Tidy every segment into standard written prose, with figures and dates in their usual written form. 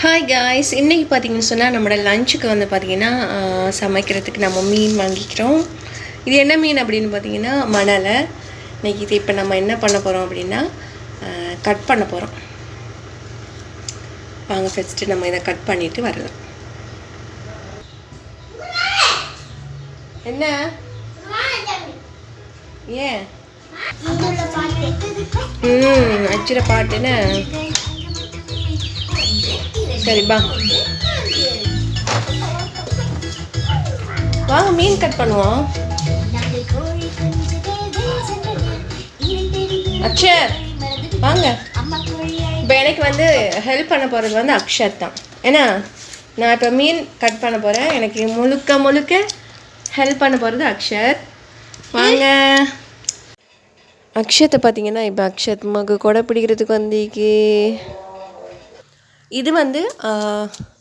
Hi guys, இன்றைக்கி பார்த்தீங்கன்னு சொன்னால் நம்மளோட லஞ்சுக்கு வந்து பார்த்திங்கன்னா சமைக்கிறதுக்கு நம்ம மீன் வாங்கிக்கிறோம். இது என்ன மீன் அப்படின்னு பார்த்தீங்கன்னா மணலை. இன்றைக்கி இது இப்போ நம்ம என்ன பண்ண போகிறோம் அப்படின்னா கட் பண்ண போகிறோம். வாங்க ஃபஸ்ட்டு நம்ம இதை கட் பண்ணிவிட்டு வரலாம். என்ன ஏன் அச்சுற பாட்டுன்னு சரிப்பா, வாங்க மீன் கட் பண்ணுவோம். அக்ஷர் வாங்க. இப்போ எனக்கு வந்து ஹெல்ப் பண்ண போகிறது வந்து அக்ஷர் தான். ஏன்னா நான் இப்போ மீன் கட் பண்ண போகிறேன். எனக்கு முழுக்க ஹெல்ப் பண்ண போகிறது அக்ஷர். வாங்க. அக்ஷத்தை பார்த்தீங்கன்னா இப்போ அக்ஷத் மகு கொடை பிடிக்கிறதுக்கு வந்திக்கு. இது வந்து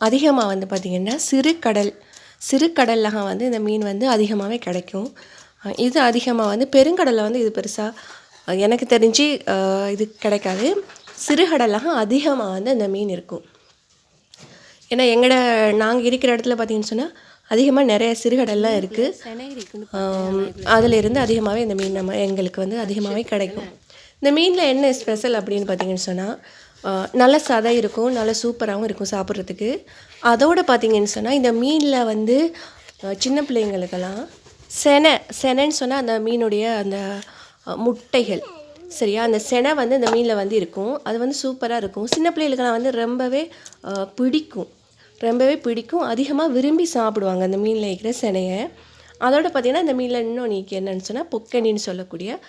அதிகமாக வந்து பார்த்திங்கன்னா சிறு கடலில் வந்து இந்த மீன் வந்து அதிகமாகவே கிடைக்கும். இது அதிகமாக வந்து பெருங்கடலில் வந்து இது பெருசாக எனக்கு தெரிஞ்சு இது கிடைக்காது. சிறுகடலாக அதிகமாக வந்து இந்த மீன் இருக்கும். ஏன்னா நாங்கள் இருக்கிற இடத்துல பார்த்திங்கன்னு சொன்னால் அதிகமாக நிறைய சிறுகடல்லாம் இருக்குது. அதிலிருந்து அதிகமாகவே இந்த மீன் எங்களுக்கு வந்து அதிகமாகவே கிடைக்கும். இந்த மீனில் என்ன ஸ்பெஷல் அப்படின்னு பார்த்திங்கன்னு சொன்னால் நல்ல சதை இருக்கும், நல்ல சூப்பராகவும் இருக்கும் சாப்பிட்றதுக்கு. அதோடு பார்த்திங்கன்னு சொன்னால் இந்த மீனில் வந்து சின்ன பிள்ளைங்களுக்கெல்லாம் செனைன்னு சொன்னால் அந்த மீனுடைய அந்த முட்டைகள் சரியா, அந்த செனை வந்து இந்த மீனில் வந்து இருக்கும். அது வந்து சூப்பராக இருக்கும். சின்ன பிள்ளைகளுக்கெல்லாம் வந்து ரொம்பவே பிடிக்கும். அதிகமாக விரும்பி சாப்பிடுவாங்க அந்த மீனில் இருக்கிற செனையை. அதோடு பார்த்திங்கன்னா இந்த மீனில் இன்னும் நீக்கி என்னென்னு சொன்னால் பொக்கனின்னு சொல்லக்கூடிய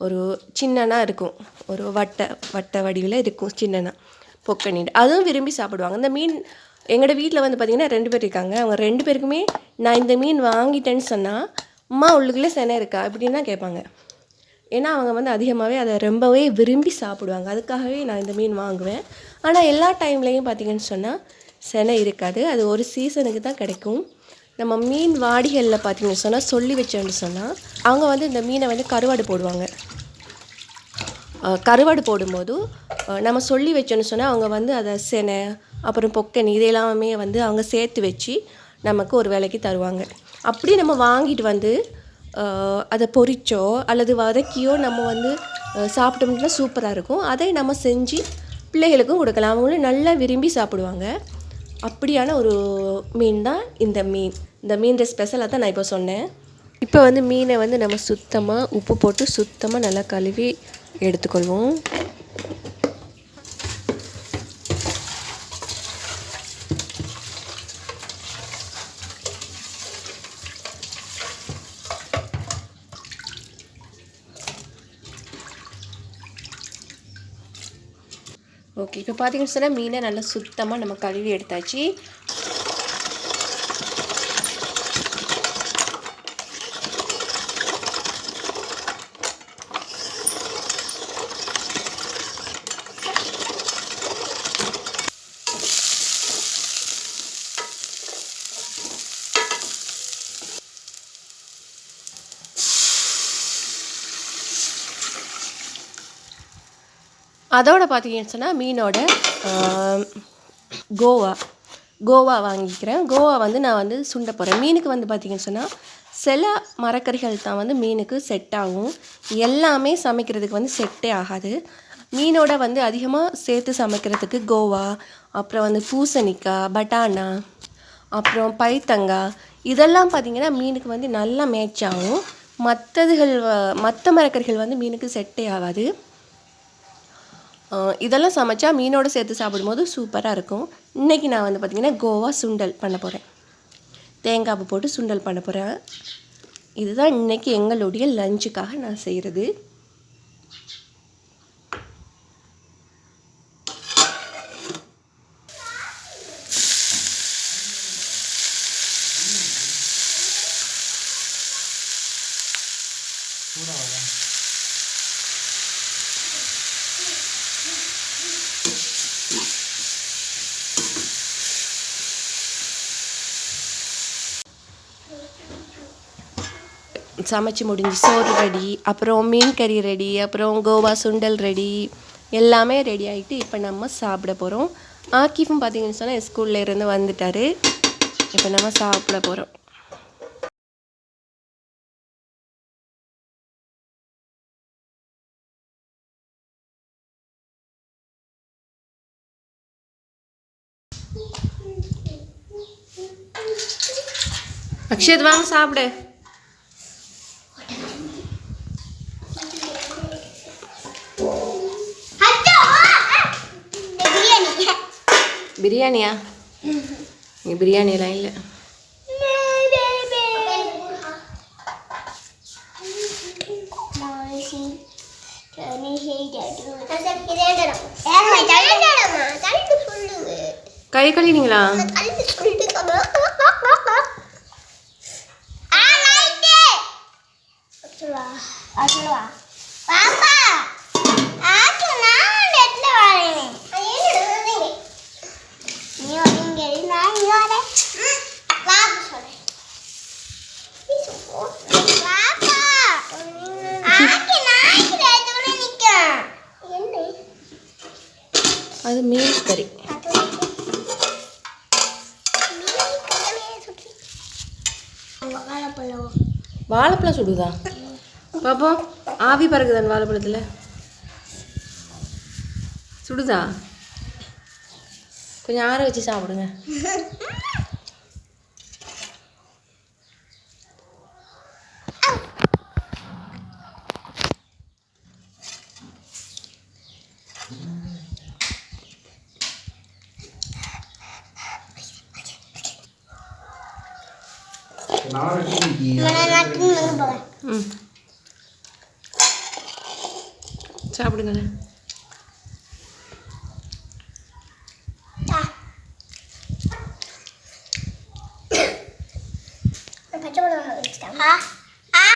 ஒரு சின்னனா இருக்கும், ஒரு வட்ட வடிவில் இருக்கும் சின்னனா பொக்கனி. அதுவும் விரும்பி சாப்பிடுவாங்க. இந்த மீன் எங்களோட வீட்டில் வந்து பார்த்திங்கன்னா 2 பேர் இருக்காங்க. அவங்க 2 பேருக்குமே நான் இந்த மீன் வாங்கிட்டேன்னு சொன்னால் அம்மா உள்ளுக்குள்ளே செனை இருக்கா அப்படின்னா கேட்பாங்க. ஏன்னா அவங்க வந்து அதிகமாகவே அதை ரொம்பவே விரும்பி சாப்பிடுவாங்க. அதுக்காகவே நான் இந்த மீன் வாங்குவேன். ஆனால் எல்லா டைம்லேயும் பார்த்திங்கன்னு சொன்னால் செனை இருக்காது. அது ஒரு சீசனுக்கு தான் கிடைக்கும். நம்ம மீன் வாடிகளில் பார்த்திங்கன்னு சொன்னால் சொல்லி வச்சோன்னு சொன்னால் அவங்க வந்து இந்த மீனை வந்து கருவாடு போடுவாங்க. கருவாடு போடும்போது நம்ம சொல்லி வச்சோன்னு சொன்னால் அவங்க வந்து அதை செனை அப்புறம் பொக்கனி இதெல்லாமே வந்து அவங்க சேர்த்து வச்சு நமக்கு ஒரு விலைக்கு தருவாங்க. அப்படி நம்ம வாங்கிட்டு வந்து அதை பொரிச்சோ அல்லது வதக்கியோ நம்ம வந்து சாப்பிட்டோம்னா சூப்பராக இருக்கும். அதை நம்ம செஞ்சு பிள்ளைகளுக்கும் கொடுக்கலாம். அவங்களும் நல்லா விரும்பி சாப்பிடுவாங்க. அப்படியான ஒரு மீன் தான் இந்த மீன் ஸ்பெஷலாக தான் நான் இப்போ சொன்னேன். இப்போ வந்து மீனை வந்து நம்ம சுத்தமாக உப்பு போட்டு சுத்தமாக நல்லா கழுவி எடுத்துக்கொள்வோம். ஓகே, இப்போ பார்த்தீங்கன்னு சொன்னால் மீனை நல்லா சுத்தமாக நம்ம கழுவி எடுத்தாச்சு. அதோடு பார்த்தீங்கன்னு சொன்னால் மீனோட கோவா வாங்கிக்கிறேன். கோவா வந்து நான் வந்து சுண்ட போகிறேன். மீனுக்கு வந்து பார்த்திங்கன்னு சொன்னால் சில மரக்கறிகள் தான் வந்து மீனுக்கு செட் ஆகும். எல்லாமே சமைக்கிறதுக்கு வந்து செட்டே ஆகாது. மீனோட வந்து அதிகமாக சேர்த்து சமைக்கிறதுக்கு கோவா, அப்புறம் வந்து பூசணிக்காய், பட்டாணா, அப்புறம் பைத்தங்காய் இதெல்லாம் பார்த்திங்கன்னா மீனுக்கு வந்து நல்லா மேட்ச் ஆகும். மற்ற மரக்கறிகள் வந்து மீனுக்கு செட்டே ஆகாது. இதெல்லாம் சமைச்சா மீனோடு சேர்த்து சாப்பிடும்போது சூப்பராக இருக்கும். இன்றைக்கி நான் வந்து பார்த்திங்கன்னா கோவா சுண்டல் பண்ண போகிறேன். தேங்காய் போட்டு சுண்டல் பண்ண போகிறேன். இதுதான் இன்றைக்கி எங்களுடைய லஞ்சுக்காக நான் செய்கிறது. சமைச்சு முடிஞ்சு சோறு ரெடி, அப்புறம் மீன் கறி ரெடி, அப்புறம் கோவா சுண்டல் ரெடி, எல்லாமே ரெடி ஆகிட்டு இப்போ நம்ம சாப்பிட போகிறோம். ஆக்கிஃபும் பார்த்தீங்கன்னு சொன்னால் ஸ்கூல்ல இருந்து வந்துட்டார். இப்போ நம்ம சாப்பிட போகிறோம். அக்ஷத் வாங்க சாப்பிடு. பிரியாணியா? இங்கே பிரியாணியெல்லாம் இல்லை. கை கழுவினீங்களா? அது மீன் கறி. வாழைப்பழம் சுடுதா பாப்போம்? ஆவி பறக்குதான் வாழைப்பழத்தில். சுடுதா? கொஞ்சம் ஆற வச்சு சாப்பிடுங்க. சாப்பிடுங்க. பச்சை மிளகாய் வச்சுட்டாங்க.